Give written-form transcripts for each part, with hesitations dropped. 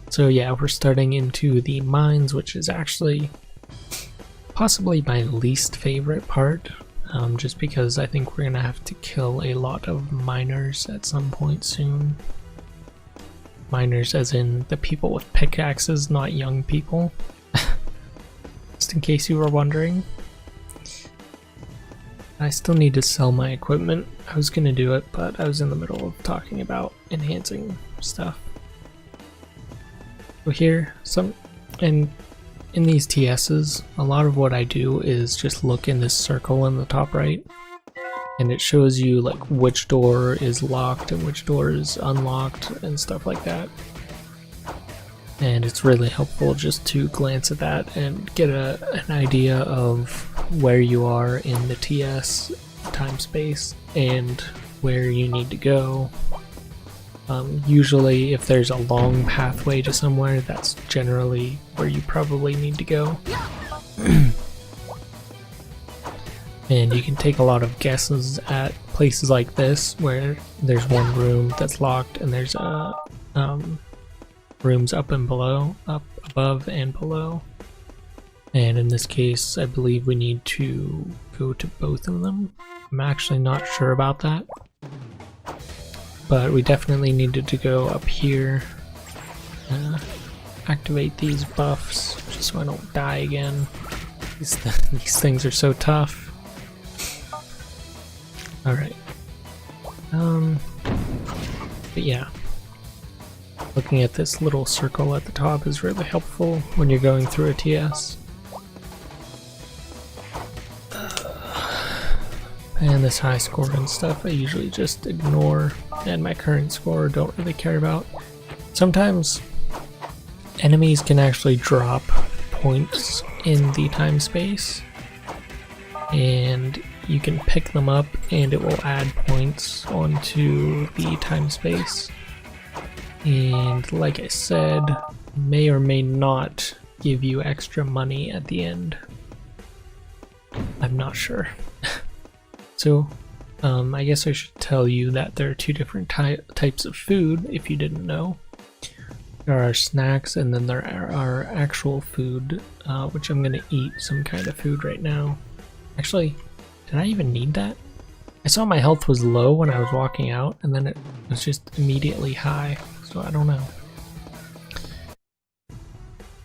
So yeah, we're starting into the mines, which is actually possibly my least favorite part, just because I think we're gonna have to kill a lot of miners at some point soon. Miners as in the people with pickaxes, not young people. Just in case you were wondering. I still need to sell my equipment. I was gonna do it, but I was in the middle of talking about enhancing stuff. So here, in these TSs, a lot of what I do is just look in this circle in the top right, and it shows you like which door is locked and which door is unlocked and stuff like that. And it's really helpful just to glance at that and get an idea of where you are in the TS time space and where you need to go. Usually if there's a long pathway to somewhere, that's generally where you probably need to go. And you can take a lot of guesses at places like this where there's one room that's locked and there's rooms up above and below. And in this case, I believe we need to go to both of them. I'm actually not sure about that. But we definitely needed to go up here, activate these buffs just so I don't die again. These things are so tough. Alright. But yeah. Looking at this little circle at the top is really helpful when you're going through a TS. And this high score and stuff I usually just ignore, and my current score don't really care about. Sometimes enemies can actually drop points in the time space, and you can pick them up and it will add points onto the time space. And like I said, may or may not give you extra money at the end. I'm not sure. So, I guess I should tell you that there are two different types of food, if you didn't know. There are snacks, and then there are actual food, which I'm gonna eat some kind of food right now. Actually, did I even need that? I saw my health was low when I was walking out, and then it was just immediately high, so I don't know.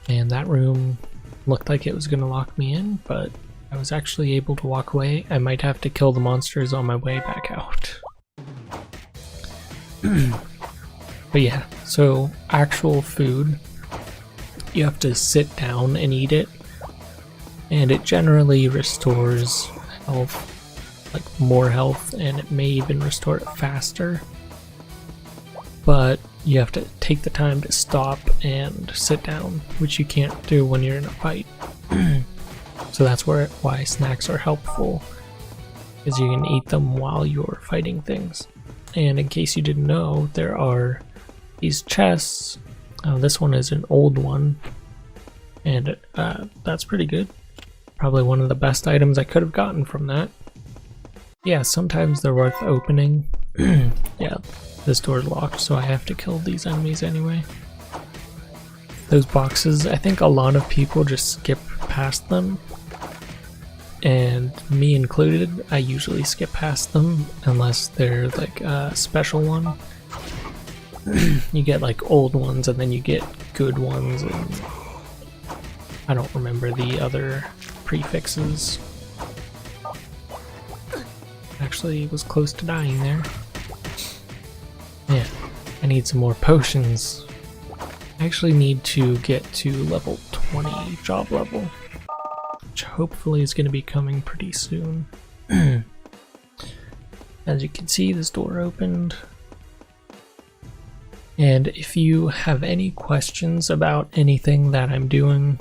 And that room looked like it was gonna lock me in, but I was actually able to walk away. I might have to kill the monsters on my way back out. But yeah, so actual food, you have to sit down and eat it, and it generally restores health, like more health, and it may even restore it faster. But you have to take the time to stop and sit down, which you can't do when you're in a fight. So that's why snacks are helpful, is you can eat them while you're fighting things. And in case you didn't know, there are these chests. This one is an old one, and that's pretty good. Probably one of the best items I could have gotten from that. Yeah, sometimes they're worth opening. Yeah, this door's locked, so I have to kill these enemies anyway. Those boxes, I think a lot of people just skip past them. And me included, I usually skip past them unless they're like a special one. You get like old ones and then you get good ones, and I don't remember the other prefixes. Actually, was close to dying there. Yeah, I need some more potions. I actually need to get to level 20 job level, which hopefully is going to be coming pretty soon. As you can see, this door opened. And if you have any questions about anything that I'm doing,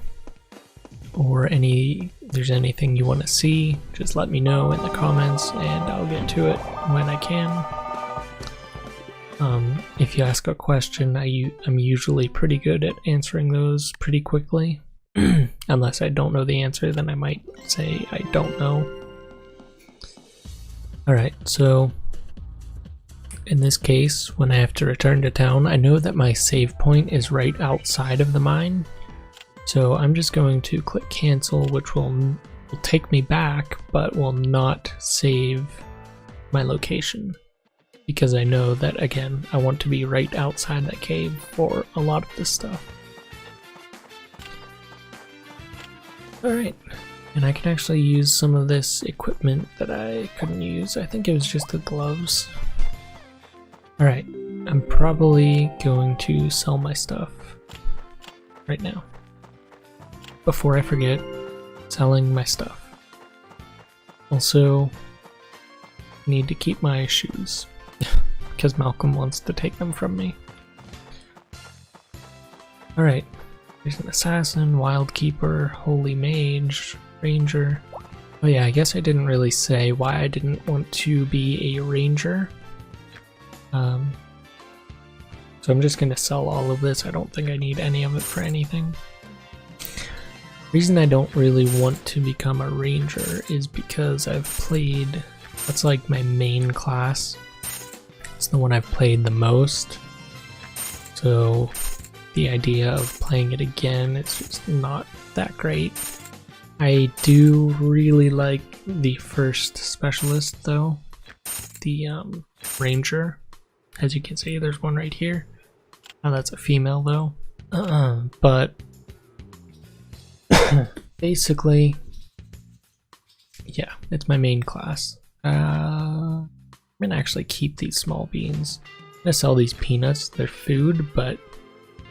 or there's anything you want to see, just let me know in the comments and I'll get to it when I can. If you ask a question, I'm usually pretty good at answering those pretty quickly. Unless I don't know the answer, then I might say I don't know. Alright, so in this case, when I have to return to town, I know that my save point is right outside of the mine. So I'm just going to click cancel, which will take me back, but will not save my location. Because I know that, again, I want to be right outside that cave for a lot of this stuff. Alright, and I can actually use some of this equipment that I couldn't use. I think it was just the gloves. Alright, I'm probably going to sell my stuff right now. Before I forget, selling my stuff. Also, I need to keep my shoes because Malcolm wants to take them from me. Alright, there's an assassin, wild keeper, holy mage, ranger. Oh yeah, I guess I didn't really say why I didn't want to be a ranger. So I'm just gonna sell all of this. I don't think I need any of it for anything. Reason I don't really want to become a ranger is because I've played, that's like my main class. It's the one I've played the most. So the idea of playing it again, it's just not that great. I do really like the first specialist though, the ranger. As you can see, there's one right here. Now that's a female though. But basically, yeah, it's my main class. I'm gonna actually keep these small beans. I'm gonna sell these peanuts. They're food, but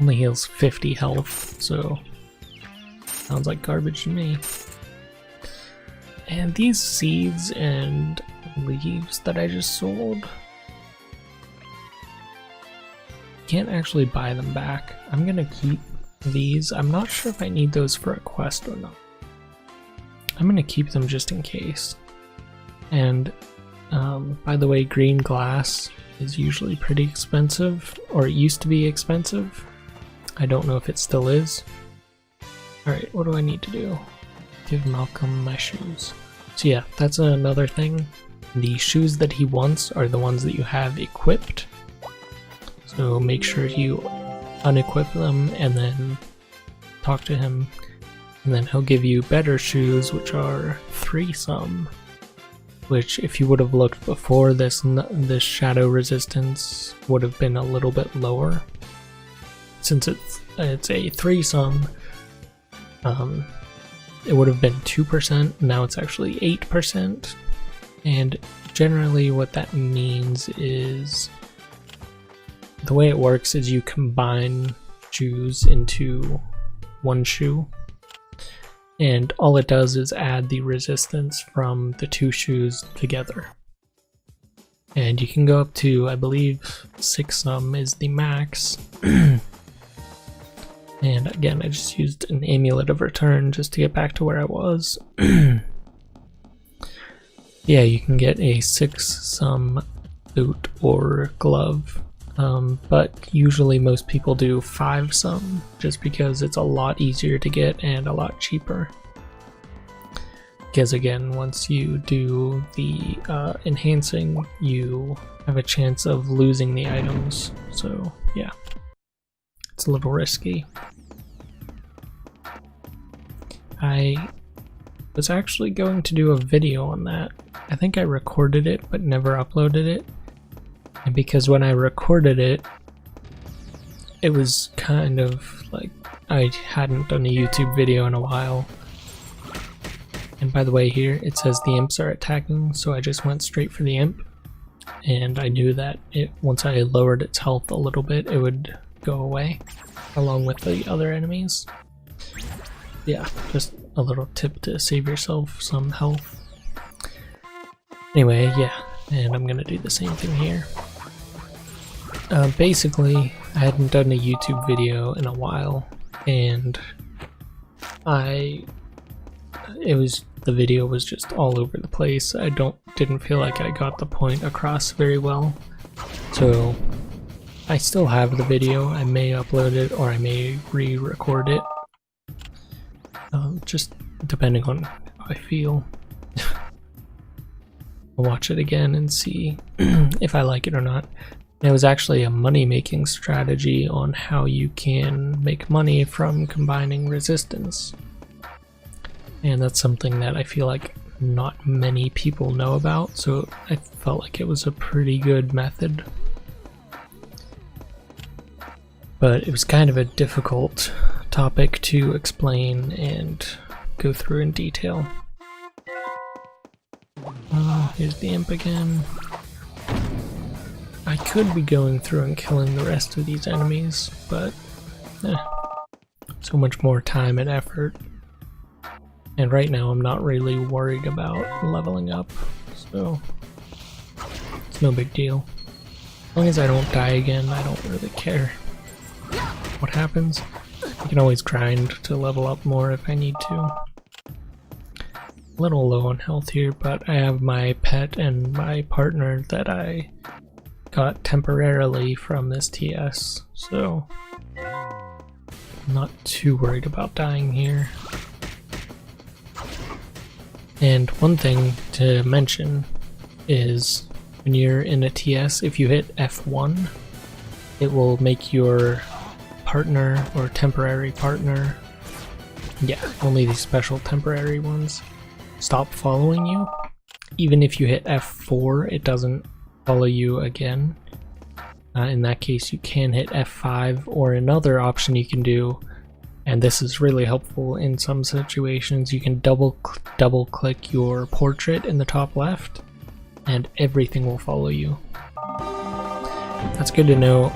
only heals 50 health, so sounds like garbage to me. And these seeds and leaves that I just sold, can't actually buy them back. I'm gonna keep these. I'm not sure if I need those for a quest or not. I'm gonna keep them just in case. And by the way, green glass is usually pretty expensive, or it used to be expensive. I don't know if it still is. Alright, what do I need to do? Give Malcolm my shoes. So yeah, that's another thing. The shoes that he wants are the ones that you have equipped. So make sure you unequip them and then talk to him, and then he'll give you better shoes, which are 3-some, which if you would have looked before, this shadow resistance would have been a little bit lower. Since it's a 3-some, it would have been 2%, now it's actually 8%, and generally what that means is the way it works is you combine shoes into one shoe, and all it does is add the resistance from the 2 shoes together. And you can go up to, I believe, 6-some is the max. And again, I just used an amulet of return just to get back to where I was. Yeah, you can get a 6-some boot or glove. But usually most people do 5-some just because it's a lot easier to get and a lot cheaper. Because again, once you do the enhancing, you have a chance of losing the items. So yeah, it's a little risky. I was actually going to do a video on that. I think I recorded it but never uploaded it. And because when I recorded it, it was kind of like I hadn't done a YouTube video in a while. And by the way, here it says the imps are attacking, so I just went straight for the imp. And I knew that once I lowered its health a little bit, it would go away, along with the other enemies. Yeah, just a little tip to save yourself some health. Anyway, yeah, and I'm gonna do the same thing here. Basically, I hadn't done a YouTube video in a while, and the video was just all over the place. I didn't feel like I got the point across very well. So I still have the video. I may upload it or I may re-record it. Just depending on how I feel. I'll watch it again and see if I like it or not. And it was actually a money-making strategy on how you can make money from combining resistance. And that's something that I feel like not many people know about, so I felt like it was a pretty good method. But it was kind of a difficult topic to explain and go through in detail. Here's the imp again. I could be going through and killing the rest of these enemies, but so much more time and effort. And right now I'm not really worried about leveling up, so it's no big deal. As long as I don't die again, I don't really care what happens. I can always grind to level up more if I need to. A little low on health here, but I have my pet and my partner that I got temporarily from this TS, so I'm not too worried about dying here. And one thing to mention is when you're in a TS, if you hit F1, it will make your partner or temporary partner, yeah, only these special temporary ones, stop following you. Even if you hit F4, it doesn't follow you again. In that case, you can hit F5, or another option you can do, and this is really helpful in some situations. You can double click your portrait in the top left and everything will follow you. That's good to know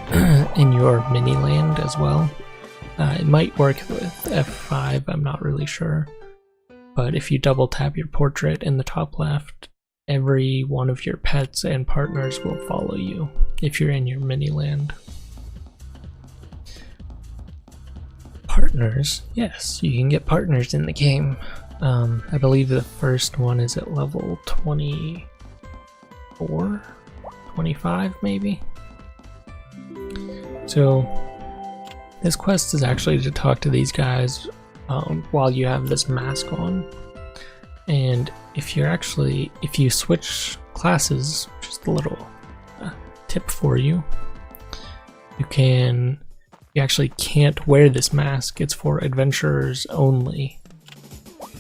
in your mini land as well. It might work with F5, I'm not really sure, but if you double tap your portrait in the top left, every one of your pets and partners will follow you if you're in your mini land. Partners, yes, you can get partners in the game. I believe the first one is at level 24, 25 maybe. So this quest is actually to talk to these guys while you have this mask on. And if you switch classes, just a little tip for you, you actually can't wear this mask. It's for adventurers only.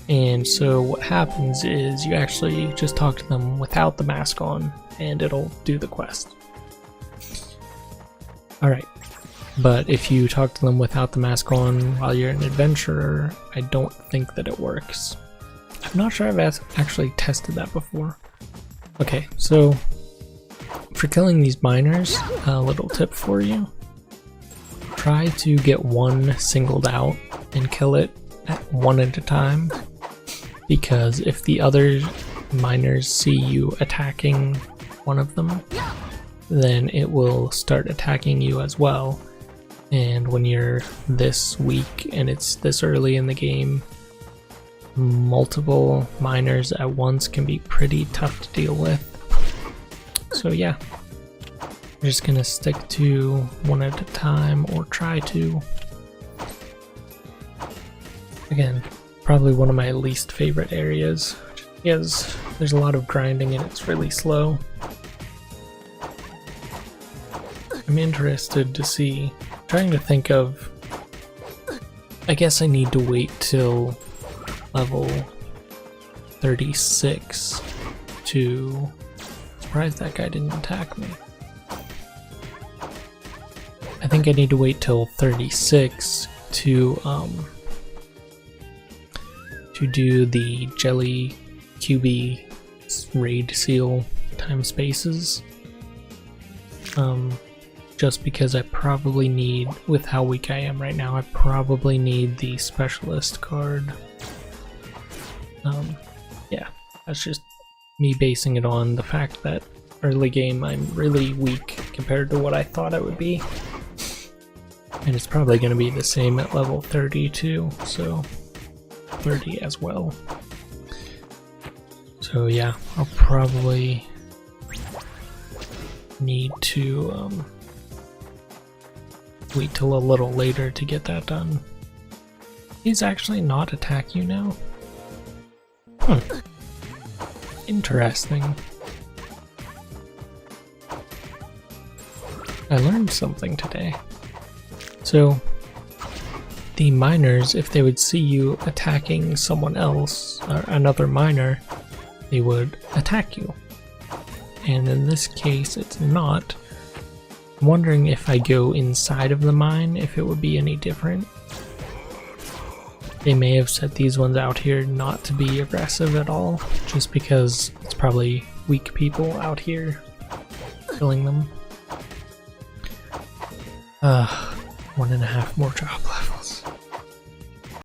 And so what happens is you actually just talk to them without the mask on and it'll do the quest. Alright, but if you talk to them without the mask on while you're an adventurer, I don't think that it works. I'm not sure I've actually tested that before. Okay, so for killing these miners, a little tip for you. Try to get one singled out and kill it one at a time, because if the other miners see you attacking one of them, then it will start attacking you as well. And when you're this weak and it's this early in the game, multiple miners at once can be pretty tough to deal with. So yeah, I'm just gonna stick to one at a time, or try to. Again, probably one of my least favorite areas, because there's a lot of grinding and it's really slow. I'm interested to see, trying to think of, I guess I need to wait till level 36 to, surprised that guy didn't attack me. I think I need to wait till 36 to do the Jelly QB raid seal time spaces. Just because I probably need, with how weak I am right now, I probably need the specialist card. Yeah, that's just me basing it on the fact that early game I'm really weak compared to what I thought I would be. And it's probably going to be the same at level 32, so 30 as well. So yeah, I'll probably need to wait till a little later to get that done. He's actually not attack you now? Interesting. I learned something today. So, the miners, if they would see you attacking someone else, or another miner, they would attack you. And in this case, it's not. I'm wondering if I go inside of the mine, if it would be any different. They may have set these ones out here not to be aggressive at all, just because it's probably weak people out here killing them. 1.5 more droplets.